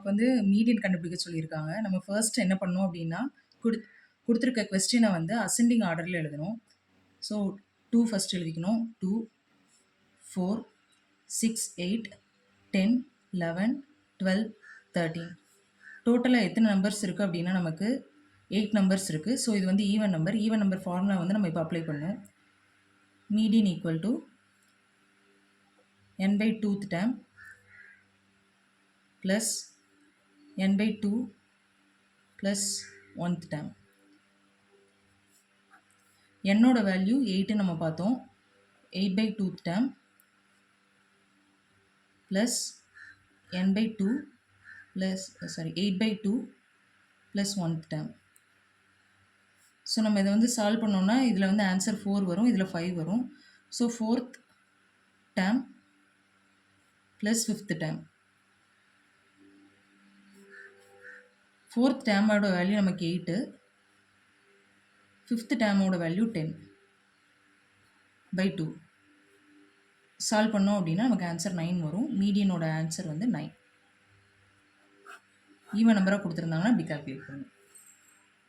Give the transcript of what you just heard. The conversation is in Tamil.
நமக்கு வந்து மீடியன் கண்டுபிடிக்க சொல்லியிருக்காங்க. நம்ம ஃபர்ஸ்ட் என்ன பண்ணணும் அப்படின்னா, குடுத்துருக்க கொஸ்டினை வந்து அசெண்டிங் ஆர்டரில் எழுதணும். ஸோ 2 ஃபர்ஸ்ட் எழுதிக்கணும். 2, 4, 6, 8, 10, 11, 12, 13. டோட்டலாக எத்தனை நம்பர்ஸ் இருக்குது அப்படின்னா நமக்கு 8 நம்பர்ஸ் இருக்குது. ஸோ இது வந்து ஈவன் நம்பர் ஃபார்முலா வந்து நம்ம இப்போ அப்ளை பண்ணணும். Median equal to n by 2th term plus n by 2 plus 1th term. என்னோட வேல்யூ 8 நம்ம பார்த்தோம். 8 by 2th term plus n by 2 plus 8 by 2 plus 1th term. So நம்ம இதை வந்து சால்வ் பண்ணோம்னா இதில் வந்து ஆன்சர் 4 வரும், இதில் 5 வரும். So 4th term plus 5th term. 4th termோட வேல்யூ நமக்கு 8, 5th termோட வேல்யூ 10 by 2. சால்வ் பண்ணோம் அப்படின்னா நமக்கு ஆன்சர் 9 வரும். மீடியனோட ஆன்சர் வந்து 9. ஈவன் நம்பராக கொடுத்துருந்தாங்கன்னா இப்படி கால்குலேட் பண்ணும்.